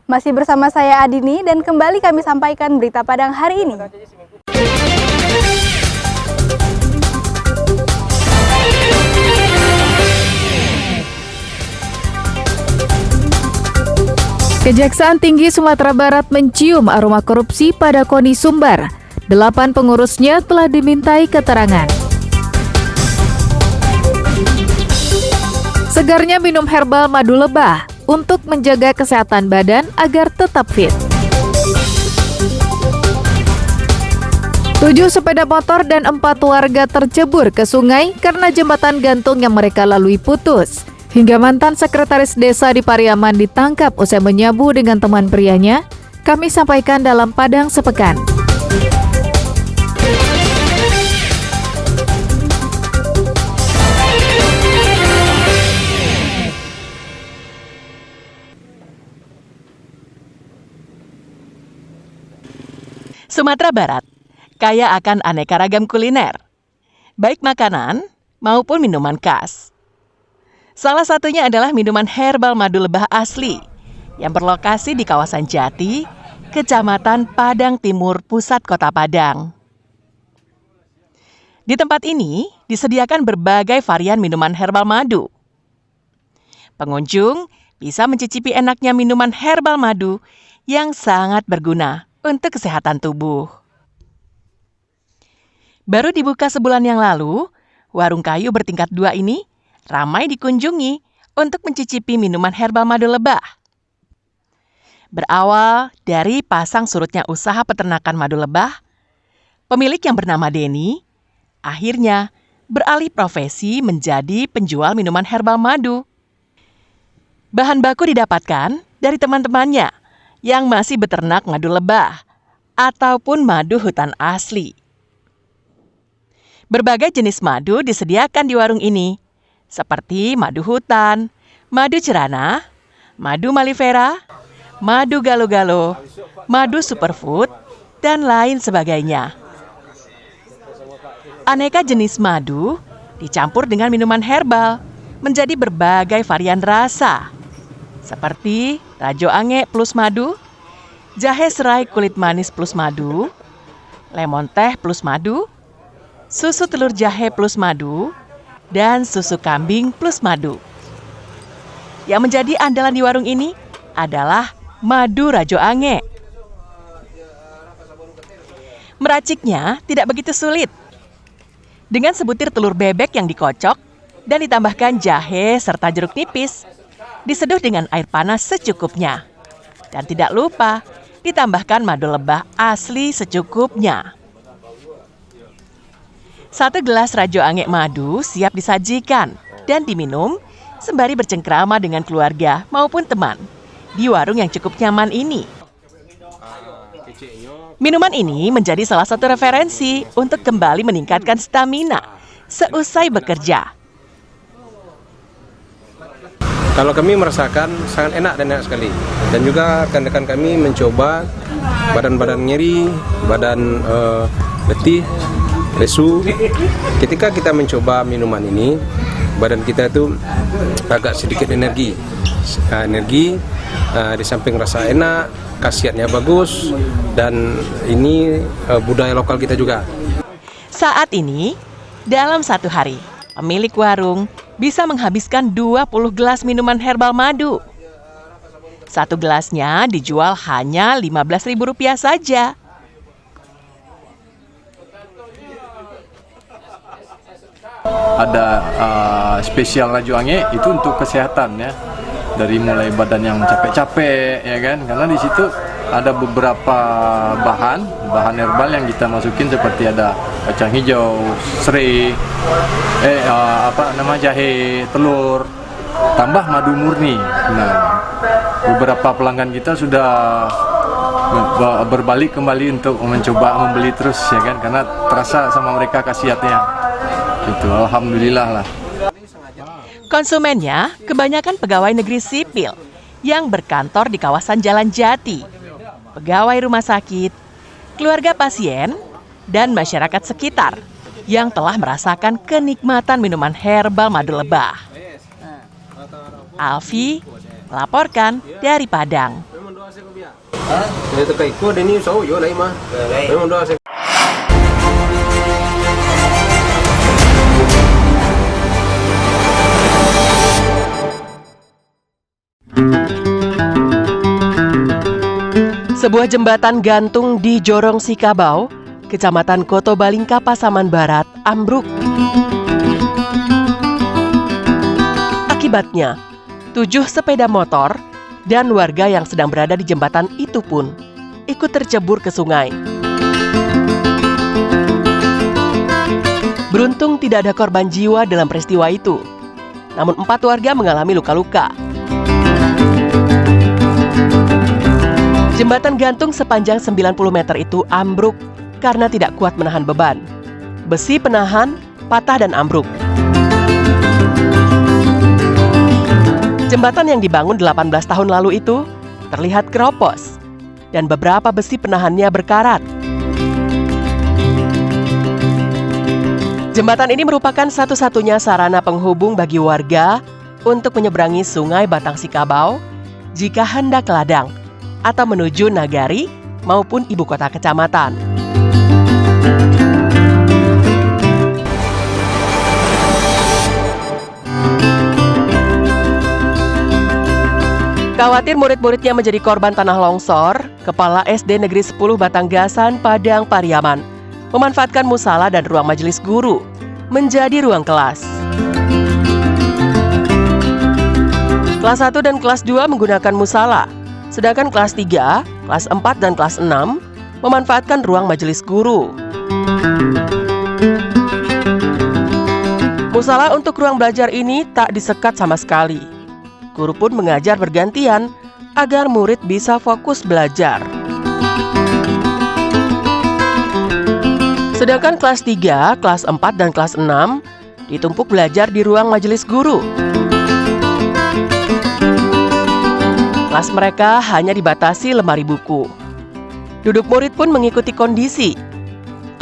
Masih bersama saya Adini dan kembali kami sampaikan berita Padang hari ini. Kejaksaan Tinggi Sumatera Barat mencium aroma korupsi pada KONI Sumbar. 8 pengurusnya telah dimintai keterangan. Segarnya minum herbal madu lebah untuk menjaga kesehatan badan agar tetap fit. 7 sepeda motor dan 4 warga tercebur ke sungai karena jembatan gantung yang mereka lalui putus. Hingga mantan sekretaris desa di Pariaman ditangkap usai menyabu dengan teman prianya, kami sampaikan dalam Padang Sepekan. Sumatera Barat kaya akan aneka ragam kuliner, baik makanan maupun minuman khas. Salah satunya adalah minuman herbal madu lebah asli yang berlokasi di kawasan Jati, Kecamatan Padang Timur, pusat Kota Padang. Di tempat ini disediakan berbagai varian minuman herbal madu. Pengunjung bisa mencicipi enaknya minuman herbal madu yang sangat berguna untuk kesehatan tubuh. Baru dibuka sebulan yang lalu, warung kayu bertingkat 2 ini ramai dikunjungi untuk mencicipi minuman herbal madu lebah. Berawal dari pasang surutnya usaha peternakan madu lebah, pemilik yang bernama Denny akhirnya beralih profesi menjadi penjual minuman herbal madu. Bahan baku didapatkan dari teman-temannya yang masih beternak madu lebah ataupun madu hutan asli. Berbagai jenis madu disediakan di warung ini, seperti madu hutan, madu cerana, madu malifera, madu galo-galo, madu superfood, dan lain sebagainya. Aneka jenis madu dicampur dengan minuman herbal menjadi berbagai varian rasa, seperti Rajo Ange plus madu, jahe serai kulit manis plus madu, lemon teh plus madu, susu telur jahe plus madu, dan susu kambing plus madu. Yang menjadi andalan di warung ini adalah madu Rajo Ange. Meraciknya tidak begitu sulit. Dengan sebutir telur bebek yang dikocok dan ditambahkan jahe serta jeruk nipis, diseduh dengan air panas secukupnya. Dan tidak lupa ditambahkan madu lebah asli secukupnya. 1 gelas Rajo Ange madu siap disajikan dan diminum sembari bercengkrama dengan keluarga maupun teman di warung yang cukup nyaman ini. Minuman ini menjadi salah satu referensi untuk kembali meningkatkan stamina seusai bekerja. Kalau kami merasakan sangat enak dan enak sekali. Dan juga rekan-rekan kami mencoba badan-badan nyeri, badan letih, lesu. Ketika kita mencoba minuman ini, badan kita itu agak sedikit energi. Di samping rasa enak, khasiatnya bagus, dan ini budaya lokal kita juga. Saat ini, dalam 1 hari, pemilik warung bisa menghabiskan 20 gelas minuman herbal madu. 1 gelasnya dijual hanya Rp15.000 saja. Ada spesial Rajo Ange itu untuk kesehatan ya. Dari mulai badan yang capek-capek ya kan, karena di situ ada beberapa bahan herbal yang kita masukin seperti ada kacang hijau, serai, jahe, telur, tambah madu murni. Nah, beberapa pelanggan kita sudah berbalik kembali untuk mencoba membeli terus ya kan, karena terasa sama mereka khasiatnya. Gitu, alhamdulillah lah. Konsumennya kebanyakan pegawai negeri sipil yang berkantor di kawasan Jalan Jati, pegawai rumah sakit, keluarga pasien, dan masyarakat sekitar yang telah merasakan kenikmatan minuman herbal madu lebah. Alfi melaporkan dari Padang. Saya terkait ko dan ini so yo lai mah. Memang doa saya. Sebuah jembatan gantung di Jorong Sikabau, Kecamatan Koto Balingka, Pasaman Barat, ambruk. Akibatnya, 7 sepeda motor dan warga yang sedang berada di jembatan itu pun ikut tercebur ke sungai. Beruntung tidak ada korban jiwa dalam peristiwa itu, namun 4 warga mengalami luka-luka. Jembatan gantung sepanjang 90 meter itu ambruk karena tidak kuat menahan beban. Besi penahan patah dan ambruk. Jembatan yang dibangun 18 tahun lalu itu terlihat keropos dan beberapa besi penahannya berkarat. Jembatan ini merupakan satu-satunya sarana penghubung bagi warga untuk menyeberangi Sungai Batang Sikabau jika hendak ke ladang atau menuju nagari maupun ibu kota kecamatan. Khawatir murid-muridnya menjadi korban tanah longsor, Kepala SD Negeri 10 Batanggasan, Padang, Pariaman memanfaatkan musala dan ruang majelis guru menjadi ruang kelas. Kelas 1 dan kelas 2 menggunakan musala, sedangkan kelas 3, kelas 4, dan kelas 6 memanfaatkan ruang majelis guru. Musala untuk ruang belajar ini tak disekat sama sekali. Guru pun mengajar bergantian agar murid bisa fokus belajar. Sedangkan kelas 3, kelas 4, dan kelas 6 ditumpuk belajar di ruang majelis guru. Kelas mereka hanya dibatasi lemari buku. Duduk murid pun mengikuti kondisi.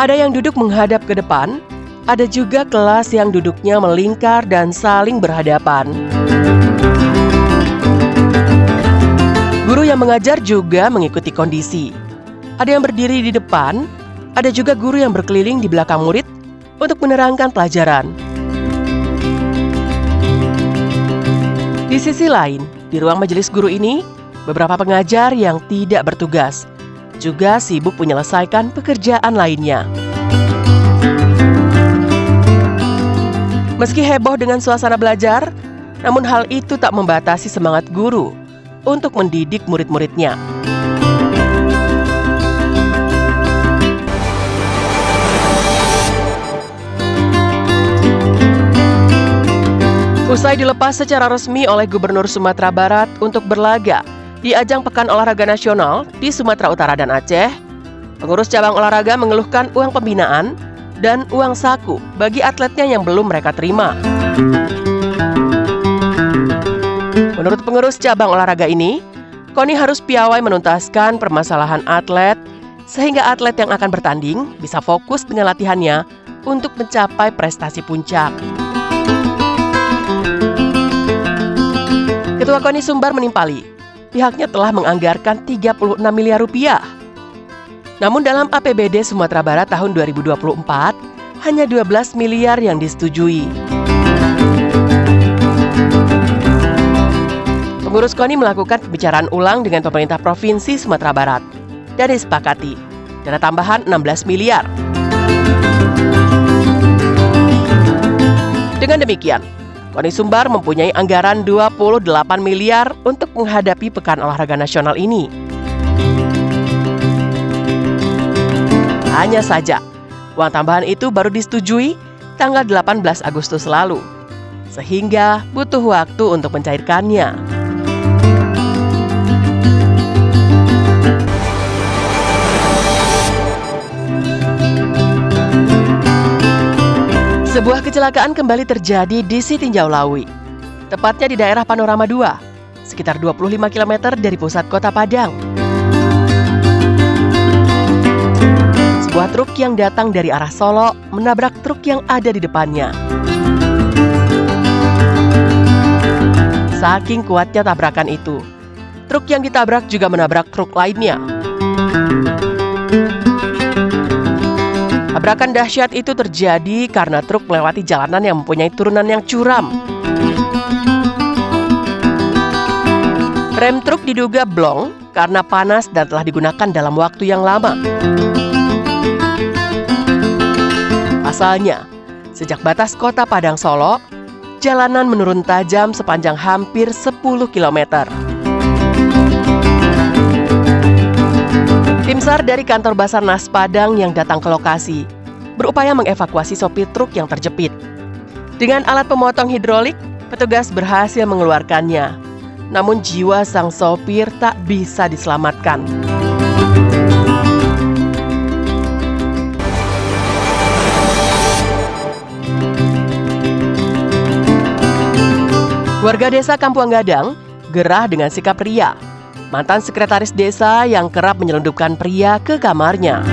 Ada yang duduk menghadap ke depan, ada juga kelas yang duduknya melingkar dan saling berhadapan. Guru yang mengajar juga mengikuti kondisi. Ada yang berdiri di depan, ada juga guru yang berkeliling di belakang murid untuk menerangkan pelajaran. Di sisi lain, di ruang majelis guru ini, beberapa pengajar yang tidak bertugas juga sibuk menyelesaikan pekerjaan lainnya. Meski heboh dengan suasana belajar, namun hal itu tak membatasi semangat guru untuk mendidik murid-muridnya. Usai dilepas secara resmi oleh Gubernur Sumatera Barat untuk berlaga di ajang Pekan Olahraga Nasional di Sumatera Utara dan Aceh, pengurus cabang olahraga mengeluhkan uang pembinaan dan uang saku bagi atletnya yang belum mereka terima. Menurut pengurus cabang olahraga ini, KONI harus piawai menuntaskan permasalahan atlet sehingga atlet yang akan bertanding bisa fokus dengan latihannya untuk mencapai prestasi puncak. Ketua KONI Sumbar menimpali, pihaknya telah menganggarkan 36 miliar rupiah. Namun dalam APBD Sumatera Barat tahun 2024, hanya 12 miliar yang disetujui. Pengurus KONI melakukan pembicaraan ulang dengan pemerintah Provinsi Sumatera Barat dan disepakati dana tambahan 16 miliar. Dengan demikian, KONI Sumbar mempunyai anggaran 28 miliar untuk menghadapi Pekan Olahraga Nasional ini. Hanya saja, uang tambahan itu baru disetujui tanggal 18 Agustus lalu, sehingga butuh waktu untuk mencairkannya. Sebuah kecelakaan kembali terjadi di Sitinjau Lawi, tepatnya di daerah Panorama 2, sekitar 25 km dari pusat kota Padang. Sebuah truk yang datang dari arah Solo menabrak truk yang ada di depannya. Saking kuatnya tabrakan itu, Truk yang ditabrak juga menabrak truk lainnya. Tabrakan dahsyat itu terjadi karena truk melewati jalanan yang mempunyai turunan yang curam. Rem truk diduga blong karena panas dan telah digunakan dalam waktu yang lama. Pasalnya, sejak batas kota Padang Solo, jalanan menurun tajam sepanjang hampir 10 km. Tim SAR dari kantor Basarnas Padang yang datang ke lokasi berupaya mengevakuasi sopir truk yang terjepit. Dengan alat pemotong hidrolik, petugas berhasil mengeluarkannya. Namun jiwa sang sopir tak bisa diselamatkan. Warga desa Kampung Gadang gerah dengan sikap Ria, mantan sekretaris desa yang kerap menyelundupkan pria ke kamarnya.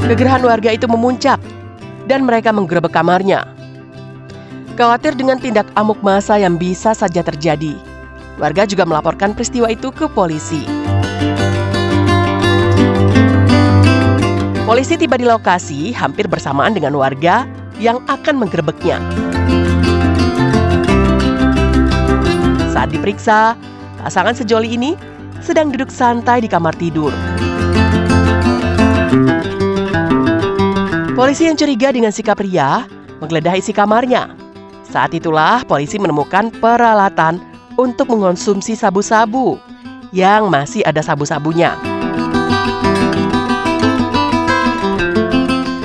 Kegerahan warga itu memuncak dan mereka menggerebek kamarnya. Khawatir dengan tindak amuk massa yang bisa saja terjadi, warga juga melaporkan peristiwa itu ke polisi. Polisi tiba di lokasi hampir bersamaan dengan warga yang akan menggerebeknya. Saat diperiksa, pasangan sejoli ini sedang duduk santai di kamar tidur. Polisi yang curiga dengan sikap Ria menggeledah isi kamarnya. Saat itulah polisi menemukan peralatan untuk mengonsumsi sabu-sabu yang masih ada sabu-sabunya.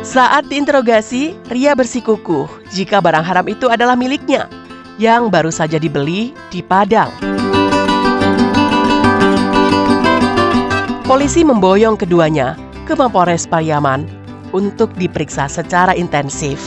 Saat diinterogasi, Ria bersikukuh jika barang haram itu adalah miliknya yang baru saja dibeli di Padang. Polisi memboyong keduanya ke Mapolres Pariaman untuk diperiksa secara intensif.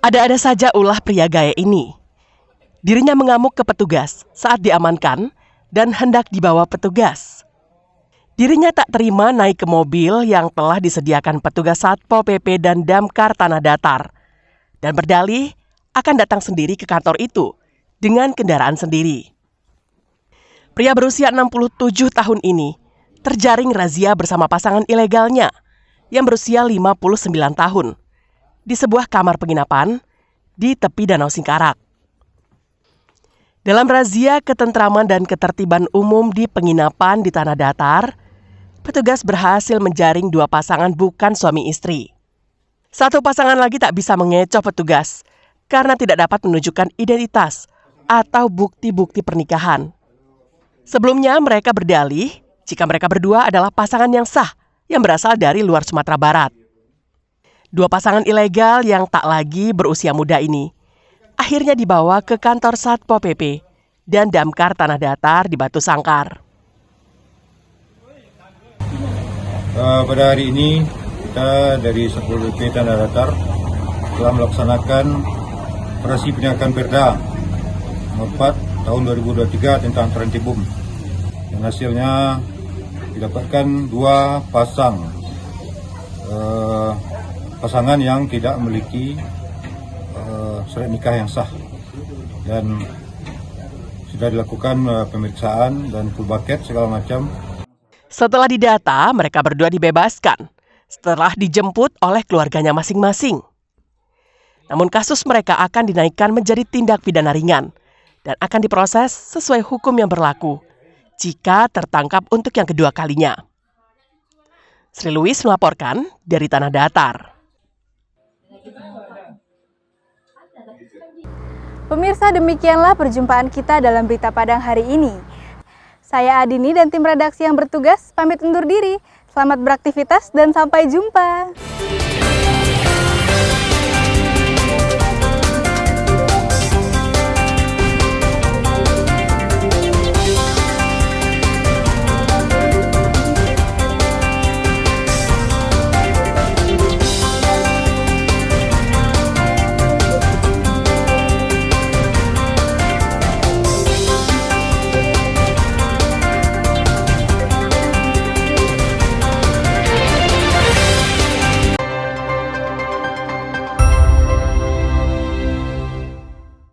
Ada-ada saja ulah pria gaya ini. Dirinya mengamuk ke petugas saat diamankan dan hendak dibawa petugas. Dirinya tak terima naik ke mobil yang telah disediakan petugas Satpol PP dan Damkar Tanah Datar dan berdalih akan datang sendiri ke kantor itu dengan kendaraan sendiri. Pria berusia 67 tahun ini terjaring razia bersama pasangan ilegalnya yang berusia 59 tahun di sebuah kamar penginapan di tepi Danau Singkarak. Dalam razia ketentraman dan ketertiban umum di penginapan di Tanah Datar, petugas berhasil menjaring 2 pasangan bukan suami istri. Satu pasangan lagi tak bisa mengecoh petugas karena tidak dapat menunjukkan identitas atau bukti-bukti pernikahan. Sebelumnya mereka berdalih jika mereka berdua adalah pasangan yang sah yang berasal dari luar Sumatera Barat. 2 pasangan ilegal yang tak lagi berusia muda ini akhirnya dibawa ke kantor Satpol PP dan Damkar Tanah Datar di Batu Sangkar. Pada hari ini kita dari Satpol PP Tanah Datar telah melaksanakan operasi penindakan Perda nomor 4 tahun 2023 tentang Trantibum. Yang hasilnya didapatkan 2 pasangan yang tidak memiliki surat nikah yang sah dan sudah dilakukan pemeriksaan dan full bucket segala macam. Setelah didata, mereka berdua dibebaskan setelah dijemput oleh keluarganya masing-masing. Namun kasus mereka akan dinaikkan menjadi tindak pidana ringan dan akan diproses sesuai hukum yang berlaku jika tertangkap untuk yang kedua kalinya. Sri Louis melaporkan dari Tanah Datar. Pemirsa, demikianlah perjumpaan kita dalam Berita Padang hari ini. Saya Adini dan tim redaksi yang bertugas pamit undur diri. Selamat beraktivitas dan sampai jumpa.